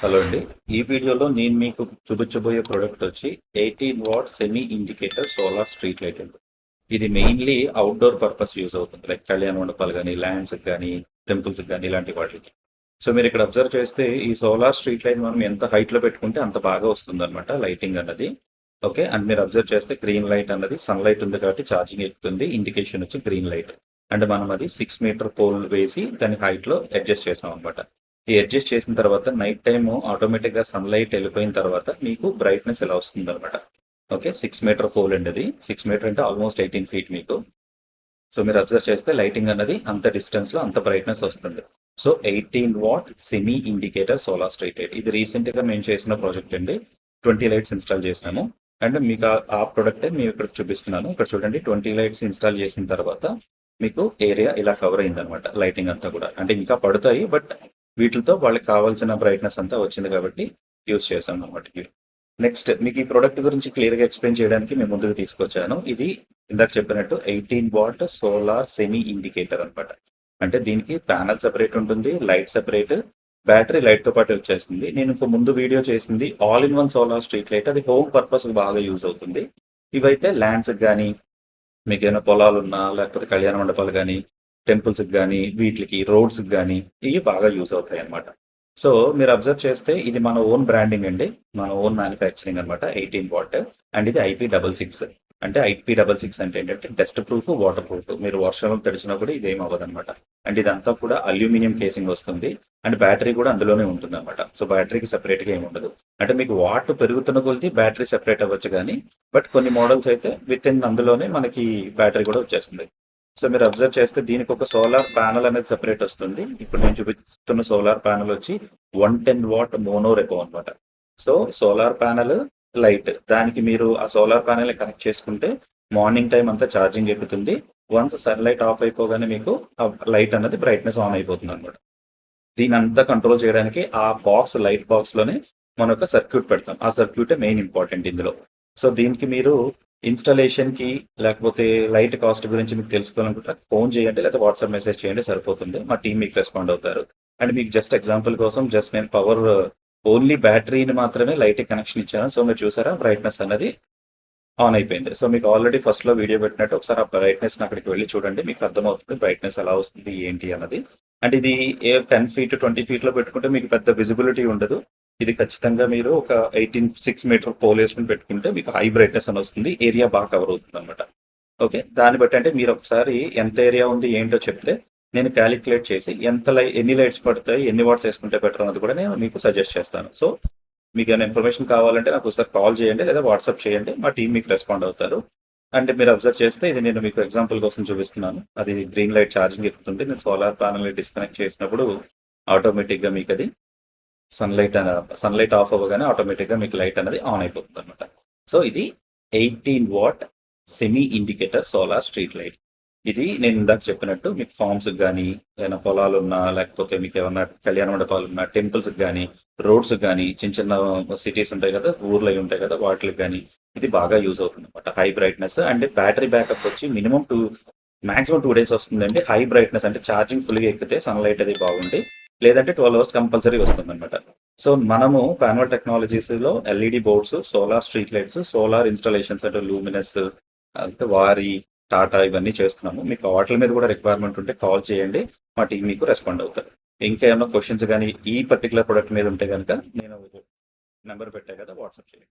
Hello అండి. ఈ వీడియోలో నేను మీకు చూపించబోయే ప్రోడక్ట్ వచ్చి 18 what semi indicator solar street light అండి. ఇది మెయిన్లీ అవుట్డోర్ పర్పస్ యూజ్ అవుతుంది. లైక్ కళ్యాణ మండపాలు కానీ, ల్యాండ్స్ కానీ, టెంపుల్స్ కానీ ఇలాంటి వాటికి. సో మీరు ఇక్కడ అబ్జర్వ్ చేస్తే ఈ సోలార్ స్ట్రీట్ లైట్ మనం ఎంత హైట్ లో పెట్టుకుంటే అంత బాగా వస్తుంది అనమాట లైటింగ్ అన్నది. ఓకే, అండ్ మీరు అబ్జర్వ్ చేస్తే గ్రీన్ లైట్ అన్నది సన్ లైట్ ఉంది కాబట్టి ఛార్జింగ్ ఎక్కుతుంది. ఇండికేషన్ వచ్చి గ్రీన్ లైట్. అండ్ మనం అది 6 మీటర్ పోల్ వేసి దాని హైట్ లో అడ్జస్ట్ చేసాం అనమాట. ఈ అడ్జస్ట్ చేసిన తర్వాత నైట్ టైమ్ ఆటోమేటిక్ గా సన్లైట్ వెళ్ళిపోయిన తర్వాత మీకు బ్రైట్నెస్ ఇలా వస్తుంది అనమాట. ఓకే, 6 మీటర్ పోల్ అండి. అది 6 మీటర్ అంటే ఆల్మోస్ట్ 18 ఫీట్ మీకు. సో మీరు అబ్జర్వ్ చేస్తే లైటింగ్ అన్నది అంత డిస్టెన్స్ లో అంత బ్రైట్నెస్ వస్తుంది. So 18 what semi indicator solar street light ఇది రీసెంట్ గా మేము చేసిన ప్రాజెక్ట్ అండి. 20 లైట్స్ ఇన్స్టాల్ చేసాము. అండ్ మీకు ఆ ప్రోడక్ట్ మేము ఇక్కడ చూపిస్తున్నాను. ఇక్కడ చూడండి, 20 లైట్స్ ఇన్స్టాల్ చేసిన తర్వాత మీకు ఏరియా ఇలా కవర్ అయింది అనమాట. లైటింగ్ అంతా కూడా అంటే ఇంకా పడతాయి, బట్ వీటితో వాళ్ళకి కావాల్సిన బ్రైట్నెస్ అంతా వచ్చింది కాబట్టి యూజ్ చేశాం అనమాట. నెక్స్ట్ మీకు ఈ ప్రోడక్ట్ గురించి క్లియర్ గా ఎక్స్ప్లెయిన్ చేయడానికి మేము ముందుకు తీసుకొచ్చాను. ఇది ఇందాక చెప్పినట్టు 18 వాట్ సోలార్ సెమీ ఇండికేటర్ అనమాట. అంటే దీనికి ప్యానల్ సెపరేట్ ఉంటుంది, లైట్ సెపరేట్, బ్యాటరీ లైట్ తో పాటు వచ్చేస్తుంది. నేను ఇంకో ముందు వీడియో చేసింది all in one solar street light. అది హోమ్ పర్పస్ బాగా యూజ్ అవుతుంది. ఇవైతే ల్యాండ్స్ కానీ, మీకు ఏమైనా పొలాలు ఉన్నా, లేకపోతే కళ్యాణ మండపాలు కానీ, టెంపుల్స్ కానీ, వీటికి రోడ్స్ కానీ ఇవి బాగా యూజ్ అవుతాయి అనమాట. సో మీరు అబ్జర్వ్ చేస్తే ఇది మన ఓన్ బ్రాండింగ్ అండి, మన ఓన్ మ్యానుఫ్యాక్చరింగ్ అనమాట. 18 వాట్. అండ్ ఇది IP66. అంటే IP66 అంటే ఏంటంటే డస్ట్ ప్రూఫ్, వాటర్ ప్రూఫ్. మీరు వర్షంలో తడిచినా కూడా ఇది ఏం అవ్వదు అనమాట. అండ్ ఇదంతా కూడా అల్యూమినియం కేసింగ్ వస్తుంది. అండ్ బ్యాటరీ కూడా అందులోనే ఉంటుంది అనమాట. సో బ్యాటరీకి సెపరేట్ గా ఏమి ఉండదు. అంటే మీకు వాట్ పెరుగుతున్న కొలిది బ్యాటరీ సెపరేట్ అవ్వచ్చు కానీ, బట్ కొన్ని మోడల్స్ అయితే విత్ ఇన్ అందులోనే మనకి బ్యాటరీ కూడా వచ్చేస్తుంది. సో మీరు అబ్జర్వ్ చేస్తే దీనికి ఒక సోలార్ ప్యానల్ అనేది సెపరేట్ వస్తుంది. ఇప్పుడు నేను చూపిస్తున్న సోలార్ ప్యానల్ వచ్చి 110 వాట్ మోనో రెపో అనమాట. సో సోలార్ ప్యానల్, లైట్, దానికి మీరు ఆ సోలార్ ప్యానల్ కనెక్ట్ చేసుకుంటే మార్నింగ్ టైం అంతా ఛార్జింగ్ ఎక్కుతుంది. వన్స్ సన్లైట్ ఆఫ్ అయిపోగానే మీకు ఆ లైట్ అనేది బ్రైట్నెస్ ఆన్ అయిపోతుంది అనమాట. దీని అంతా కంట్రోల్ చేయడానికి ఆ బాక్స్, లైట్ బాక్స్ లోనే మనం ఒక సర్క్యూట్ పెడతాం. ఆ సర్క్యూట్ మెయిన్ ఇంపార్టెంట్ ఇందులో. సో దీనికి మీరు ఇన్స్టాలేషన్ కి లేకపోతే లైట్ కాస్ట్ గురించి మీకు తెలుసుకోవాలనుకుంటే ఫోన్ చేయండి, లేకపోతే వాట్సాప్ మెసేజ్ చేయండి, సరిపోతుంది. మా టీం మీకు రెస్పాండ్ అవుతారు. అండ్ మీకు జస్ట్ ఎగ్జాంపుల్ కోసం నేను పవర్ ఓన్లీ బ్యాటరీని మాత్రమే లైట్ కనెక్షన్ ఇచ్చాను. సో మీరు చూసారా, బ్రైట్నెస్ అనేది ఆన్ అయిపోయింది. సో మీకు ఆల్రెడీ ఫస్ట్ లో వీడియో పెట్టినట్టు ఒకసారి ఆ బ్రైట్నెస్ అక్కడికి వెళ్ళి చూడండి, మీకు అర్థమవుతుంది బ్రైట్నెస్ ఎలా వస్తుంది ఏంటి అన్నది. అండ్ ఇది 10 ఫీట్ 20 ఫీట్ లో పెట్టుకుంటే మీకు పెద్ద విజిబిలిటీ ఉండదు. ఇది ఖచ్చితంగా మీరు ఒక 6 మీటర్ పోల్ వేసుకుని పెట్టుకుంటే మీకు హై బ్రైట్నెస్ అని వస్తుంది. ఏరియా బాగా కవర్ అవుతుంది అనమాట. ఓకే, దాన్ని బట్టి అంటే మీరు ఒకసారి ఎంత ఏరియా ఉంది ఏంటో చెప్తే నేను క్యాలిక్యులేట్ చేసి ఎన్ని లైట్స్ పడతాయి, ఎన్ని వాట్స్ వేసుకుంటే బెటర్ అన్నది కూడా నేను మీకు సజెస్ట్ చేస్తాను. సో మీకు ఏమైనా ఇన్ఫర్మేషన్ కావాలంటే నాకు ఒకసారి కాల్ చేయండి, లేదా వాట్సాప్ చేయండి. మా టీం మీకు రెస్పాండ్ అవుతారు. అంటే మీరు అబ్జర్వ్ చేస్తే ఇది నేను మీకు ఎగ్జాంపుల్ కోసం చూపిస్తున్నాను. అది గ్రీన్ లైట్ ఛార్జింగ్ ఎక్కుతుంది. నేను సోలార్ ప్యానల్ డిస్కనెక్ట్ చేసినప్పుడు ఆటోమేటిక్ గా మీకు అది సన్లైట్ ఆఫ్ అవ్వగానే ఆటోమేటిక్ గా మీకు లైట్ అనేది ఆన్ అయిపోతుంది అనమాట. సో ఇది 18 what semi indicator solar street light. ఇది నేను ఇందాక చెప్పినట్టు మీకు ఫార్మ్స్ కానీ, ఏమైనా పొలాలు ఉన్నా, లేకపోతే మీకు ఏమన్నా కళ్యాణ మండపాలు ఉన్నా, టెంపుల్స్ కానీ, రోడ్స్ కానీ, చిన్న చిన్న సిటీస్ ఉంటాయి కదా, ఊర్లు అయి ఉంటాయి కదా, వాటికి కానీ ఇది బాగా యూజ్ అవుతుంది అనమాట. High brightness and battery backup వచ్చి మాక్సిమం 2 days వస్తుందండి. హై బ్రైట్నెస్ అంటే ఛార్జింగ్ ఫుల్గా ఎక్కితే సన్లైట్ అది బాగుండి, లేదంటే 12 hours కంపల్సరీ వస్తుంది అనమాట. సో మనము పాన్వల్ టెక్నాలజీస్ లో LED boards, solar street lights, solar installations అంటే లూమినస్, అంటే వారి, టాటా ఇవన్నీ చేస్తున్నాము. మీకు వాటి మీద కూడా రిక్వైర్మెంట్ ఉంటే కాల్ చేయండి, మా టీం మీకు రెస్పాండ్ అవుతారు. ఇంకా ఏమైనా క్వశ్చన్స్ కానీ ఈ పర్టికులర్ ప్రొడక్ట్ మీద ఉంటే కనుక నేను నెంబర్ పెట్టా కదా, వాట్సాప్ చేయండి.